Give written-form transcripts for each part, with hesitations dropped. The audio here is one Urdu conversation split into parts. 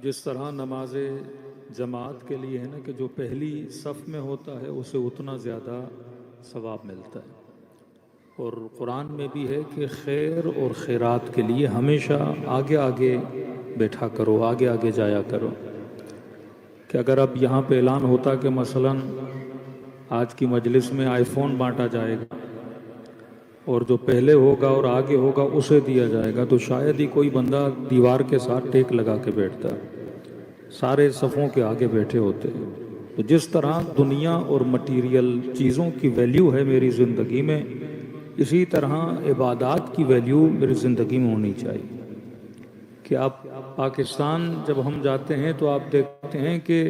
جس طرح نماز جماعت کے لیے ہے نا کہ جو پہلی صف میں ہوتا ہے اسے اتنا زیادہ ثواب ملتا ہے، اور قرآن میں بھی ہے کہ خیر اور خیرات کے لیے ہمیشہ آگے آگے بیٹھا کرو، آگے آگے جایا کرو۔ کہ اگر اب یہاں پہ اعلان ہوتا کہ مثلاً آج کی مجلس میں آئی فون بانٹا جائے گا اور جو پہلے ہوگا اور آگے ہوگا اسے دیا جائے گا، تو شاید ہی کوئی بندہ دیوار کے ساتھ ٹیک لگا کے بیٹھتا، سارے صفوں کے آگے بیٹھے ہوتے ہیں۔ تو جس طرح دنیا اور مٹیریل چیزوں کی ویلیو ہے میری زندگی میں، اسی طرح عبادات کی ویلیو میری زندگی میں ہونی چاہیے۔ کہ آپ پاکستان جب ہم جاتے ہیں تو آپ دیکھتے ہیں کہ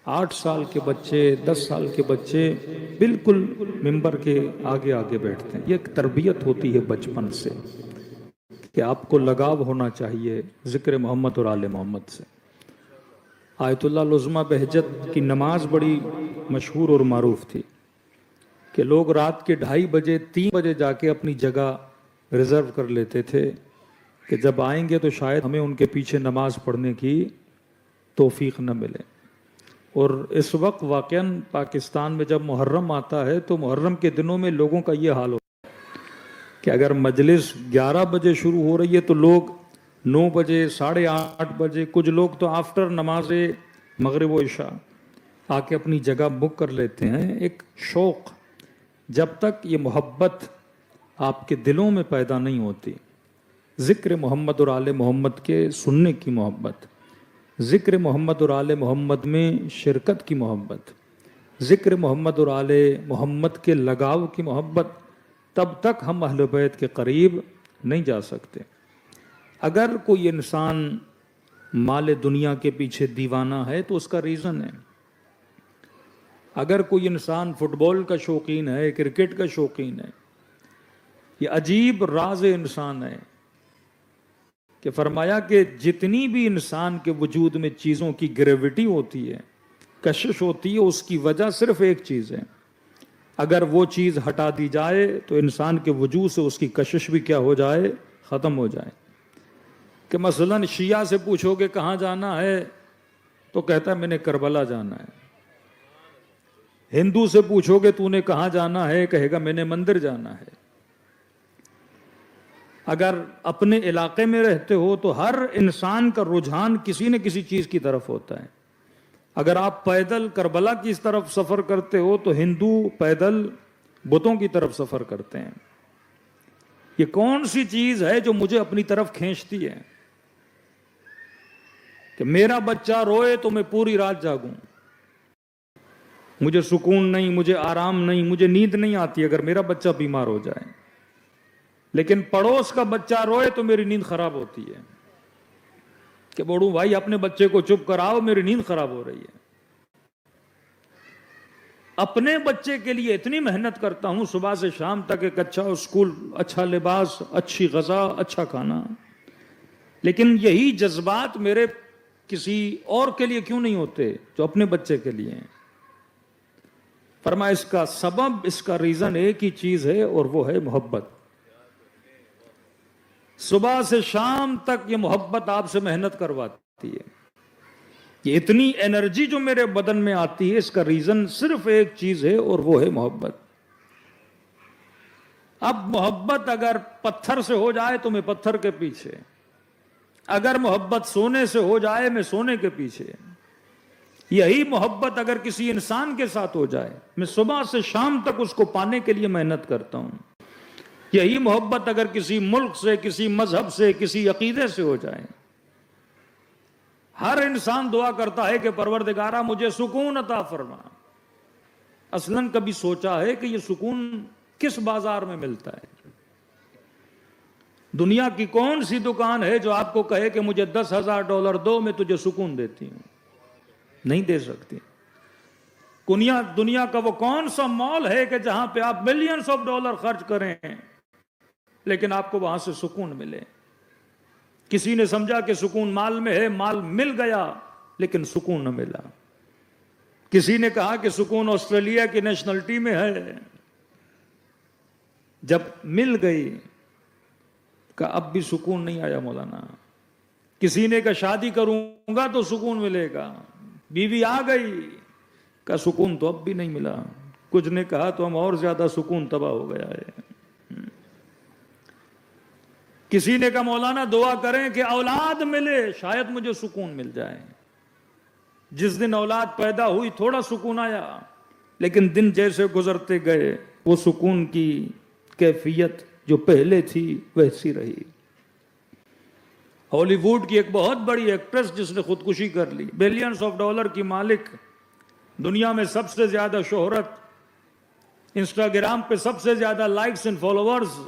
8 سال کے بچے، 10 سال کے بچے بالکل ممبر کے آگے آگے بیٹھتے ہیں۔ یہ ایک تربیت ہوتی ہے بچپن سے کہ آپ کو لگاؤ ہونا چاہیے ذکر محمد اور آل محمد سے۔ آیت اللہ العظمیٰ بہجت کی نماز بڑی مشہور اور معروف تھی کہ لوگ رات کے 2:30 بجے 3 بجے جا کے اپنی جگہ ریزرو کر لیتے تھے کہ جب آئیں گے تو شاید ہمیں ان کے پیچھے نماز پڑھنے کی توفیق نہ ملے۔ اور اس وقت واقعاً پاکستان میں جب محرم آتا ہے تو محرم کے دنوں میں لوگوں کا یہ حال ہوتا ہے کہ اگر مجلس 11 بجے شروع ہو رہی ہے تو لوگ 9 بجے، 8:30 بجے، کچھ لوگ تو آفٹر نماز مغرب و عشاء آ کے اپنی جگہ بک کر لیتے ہیں۔ ایک شوق، جب تک یہ محبت آپ کے دلوں میں پیدا نہیں ہوتی، ذکر محمد اور آل محمد کے سننے کی محبت، ذکر محمد اور آل محمد میں شرکت کی محبت، ذکر محمد اور آل محمد کے لگاؤ کی محبت، تب تک ہم اہل بیت کے قریب نہیں جا سکتے۔ اگر کوئی انسان مال دنیا کے پیچھے دیوانہ ہے تو اس کا ریزن ہے۔ اگر کوئی انسان فٹ بال کا شوقین ہے، کرکٹ کا شوقین ہے، یہ عجیب راز انسان ہے کہ فرمایا کہ جتنی بھی انسان کے وجود میں چیزوں کی گریوٹی ہوتی ہے، کشش ہوتی ہے، اس کی وجہ صرف ایک چیز ہے۔ اگر وہ چیز ہٹا دی جائے تو انسان کے وجود سے اس کی کشش بھی کیا ہو جائے؟ ختم ہو جائے۔ کہ مثلا شیعہ سے پوچھو کہ کہاں جانا ہے تو کہتا ہے میں نے کربلا جانا ہے۔ ہندو سے پوچھو کہ تو نے کہاں جانا ہے، کہے گا میں نے مندر جانا ہے۔ اگر اپنے علاقے میں رہتے ہو تو ہر انسان کا رجحان کسی نہ کسی چیز کی طرف ہوتا ہے۔ اگر آپ پیدل کربلا کی طرف سفر کرتے ہو تو ہندو پیدل بتوں کی طرف سفر کرتے ہیں۔ یہ کون سی چیز ہے جو مجھے اپنی طرف کھینچتی ہے کہ میرا بچہ روئے تو میں پوری رات جاگوں؟ مجھے سکون نہیں، مجھے آرام نہیں، مجھے نیند نہیں آتی اگر میرا بچہ بیمار ہو جائے، لیکن پڑوس کا بچہ روئے تو میری نیند خراب ہوتی ہے کہ بوڑھو بھائی اپنے بچے کو چپ کراؤ، میری نیند خراب ہو رہی ہے۔ اپنے بچے کے لیے اتنی محنت کرتا ہوں صبح سے شام تک، ایک اچھا اسکول، اچھا لباس، اچھی غذا، اچھا کھانا، لیکن یہی جذبات میرے کسی اور کے لیے کیوں نہیں ہوتے جو اپنے بچے کے لیے ہیں؟ فرمایا اس کا سبب، اس کا ریزن ایک ہی چیز ہے اور وہ ہے محبت۔ صبح سے شام تک یہ محبت آپ سے محنت کرواتی ہے۔ یہ اتنی انرجی جو میرے بدن میں آتی ہے، اس کا ریزن صرف ایک چیز ہے اور وہ ہے محبت۔ اب محبت اگر پتھر سے ہو جائے تو میں پتھر کے پیچھے، اگر محبت سونے سے ہو جائے میں سونے کے پیچھے، یہی محبت اگر کسی انسان کے ساتھ ہو جائے میں صبح سے شام تک اس کو پانے کے لیے محنت کرتا ہوں۔ یہی محبت اگر کسی ملک سے، کسی مذہب سے، کسی عقیدے سے ہو جائے، ہر انسان دعا کرتا ہے کہ پروردگارہ مجھے سکون عطا فرما۔ اصلاً کبھی سوچا ہے کہ یہ سکون کس بازار میں ملتا ہے؟ دنیا کی کون سی دکان ہے جو آپ کو کہے کہ مجھے $10,000 دو میں تجھے سکون دیتی ہوں؟ نہیں دے سکتی۔ دنیا کا وہ کون سا مال ہے کہ جہاں پہ آپ ملینز آف ڈالر خرچ کریں لیکن آپ کو وہاں سے سکون ملے؟ کسی نے سمجھا کہ سکون مال میں ہے، مال مل گیا لیکن سکون نہ ملا۔ کسی نے کہا کہ سکون آسٹریلیا کی نیشنلٹی میں ہے، جب مل گئی کہ اب بھی سکون نہیں آیا مولانا۔ کسی نے کہا شادی کروں گا تو سکون ملے گا، بیوی آ گئی، کا سکون تو اب بھی نہیں ملا، کچھ نے کہا تو ہم اور زیادہ سکون تباہ ہو گیا ہے۔ کسی نے کہا مولانا دعا کریں کہ اولاد ملے شاید مجھے سکون مل جائے۔ جس دن اولاد پیدا ہوئی تھوڑا سکون آیا، لیکن دن جیسے گزرتے گئے وہ سکون کی کیفیت جو پہلے تھی ویسی رہی۔ ہالی ووڈ کی ایک بہت بڑی ایکٹریس جس نے خودکشی کر لی، بلینز آف ڈالر کی مالک، دنیا میں سب سے زیادہ شہرت، انسٹاگرام پہ سب سے زیادہ لائکس اینڈ فالوورز،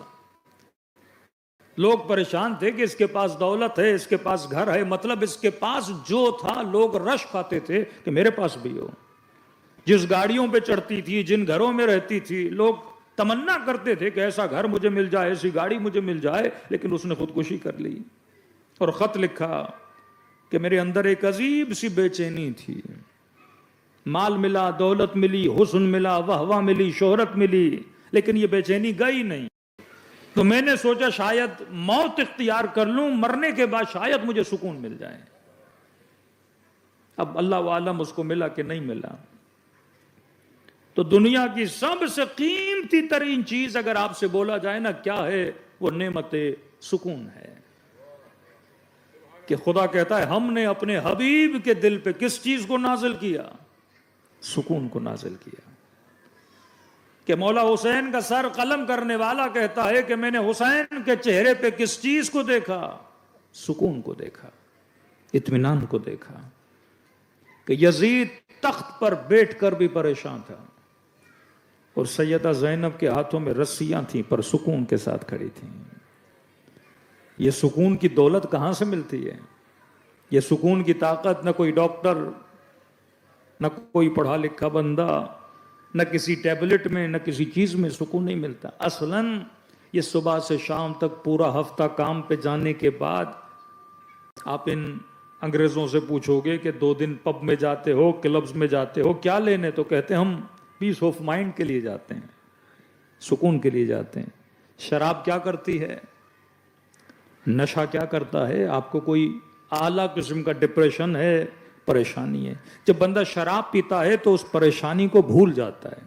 لوگ پریشان تھے کہ اس کے پاس دولت ہے، اس کے پاس گھر ہے، مطلب اس کے پاس جو تھا لوگ رش کھاتے تھے کہ میرے پاس بھی ہو۔ جس گاڑیوں پہ چڑھتی تھی، جن گھروں میں رہتی تھی، لوگ تمنا کرتے تھے کہ ایسا گھر مجھے مل جائے، ایسی گاڑی مجھے مل جائے، لیکن اس نے خودکشی کر لی اور خط لکھا کہ میرے اندر ایک عجیب سی بے چینی تھی، مال ملا، دولت ملی، حسن ملا، واہ واہ ملی، شہرت ملی، لیکن یہ بے چینی گئی نہیں۔ تو میں نے سوچا شاید موت اختیار کر لوں، مرنے کے بعد شاید مجھے سکون مل جائے۔ اب اللہ عالم اس کو ملا کہ نہیں ملا۔ تو دنیا کی سب سے قیمتی ترین چیز اگر آپ سے بولا جائے نا کیا ہے، وہ نعمت سکون ہے۔ کہ خدا کہتا ہے ہم نے اپنے حبیب کے دل پہ کس چیز کو نازل کیا؟ سکون کو نازل کیا۔ کہ مولا حسین کا سر قلم کرنے والا کہتا ہے کہ میں نے حسین کے چہرے پہ کس چیز کو دیکھا؟ سکون کو دیکھا، اطمینان کو دیکھا۔ کہ یزید تخت پر بیٹھ کر بھی پریشان تھا اور سیدہ زینب کے ہاتھوں میں رسیاں تھیں پر سکون کے ساتھ کھڑی تھیں۔ یہ سکون کی دولت کہاں سے ملتی ہے؟ یہ سکون کی طاقت نہ کوئی ڈاکٹر، نہ کوئی پڑھا لکھا بندہ، نہ کسی ٹیبلٹ میں، نہ کسی چیز میں سکون نہیں ملتا۔ اصلاً یہ صبح سے شام تک پورا ہفتہ کام پہ جانے کے بعد آپ ان انگریزوں سے پوچھو گے کہ 2 دن پب میں جاتے ہو، کلبز میں جاتے ہو، کیا لینے؟ تو کہتے ہیں ہم پیس آف مائنڈ کے لیے جاتے ہیں، سکون کے لیے جاتے ہیں۔ شراب کیا کرتی ہے؟ نشہ کیا کرتا ہے؟ آپ کو کوئی اعلیٰ قسم کا ڈپریشن ہے، پریشانی ہے، جب بندہ شراب پیتا ہے تو اس پریشانی کو بھول جاتا ہے،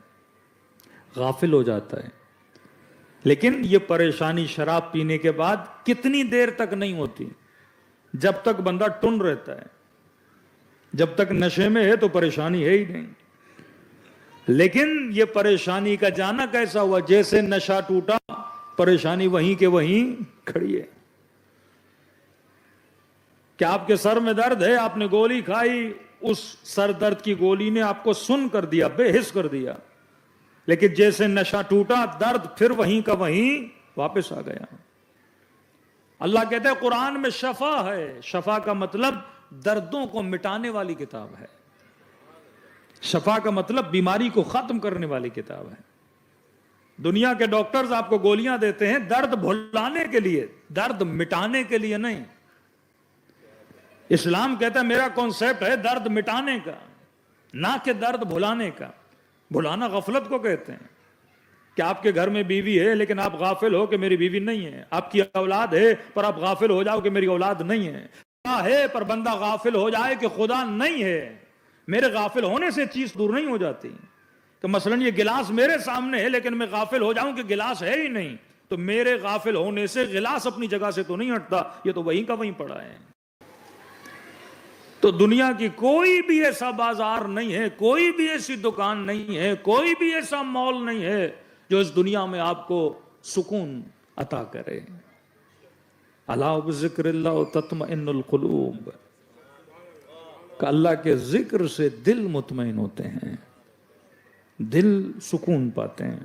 غافل ہو جاتا ہے۔ لیکن یہ پریشانی شراب پینے کے بعد کتنی دیر تک نہیں ہوتی؟ جب تک بندہ ٹن رہتا ہے، جب تک نشے میں ہے تو پریشانی ہے ہی نہیں۔ لیکن یہ پریشانی کا جانا کیسا ہوا؟ جیسے نشہ ٹوٹا پریشانی وہیں کے وہیں کھڑی ہے۔ کہ آپ کے سر میں درد ہے، آپ نے گولی کھائی، اس سر درد کی گولی نے آپ کو سن کر دیا، بے حس کر دیا، لیکن جیسے نشہ ٹوٹا درد پھر وہیں کا وہیں واپس آ گیا۔ اللہ کہتا ہے قرآن میں شفا ہے، شفا کا مطلب دردوں کو مٹانے والی کتاب ہے، شفا کا مطلب بیماری کو ختم کرنے والی کتاب ہے۔ دنیا کے ڈاکٹرز آپ کو گولیاں دیتے ہیں درد بھلانے کے لیے، درد مٹانے کے لیے نہیں۔ اسلام کہتا ہے میرا کانسیپٹ ہے درد مٹانے کا، نہ کہ درد بھلانے کا۔ بھلانا غفلت کو کہتے ہیں کہ آپ کے گھر میں بیوی ہے لیکن آپ غافل ہو کہ میری بیوی نہیں ہے، آپ کی اولاد ہے پر آپ غافل ہو جاؤ کہ میری اولاد نہیں ہے، خدا ہے پر بندہ غافل ہو جائے کہ خدا نہیں ہے۔ میرے غافل ہونے سے چیز دور نہیں ہو جاتی کہ مثلا یہ گلاس میرے سامنے ہے لیکن میں غافل ہو جاؤں کہ گلاس ہے ہی نہیں، تو میرے غافل ہونے سے گلاس اپنی جگہ سے تو نہیں ہٹتا، یہ تو وہیں کا وہیں پڑا ہے۔ تو دنیا کی کوئی بھی ایسا بازار نہیں ہے، کوئی بھی ایسی دکان نہیں ہے، کوئی بھی ایسا مال نہیں ہے جو اس دنیا میں آپ کو سکون عطا کرے۔ الا بذکر اللہ تطمئن القلوب، کہ اللہ کے ذکر سے دل مطمئن ہوتے ہیں، دل سکون پاتے ہیں۔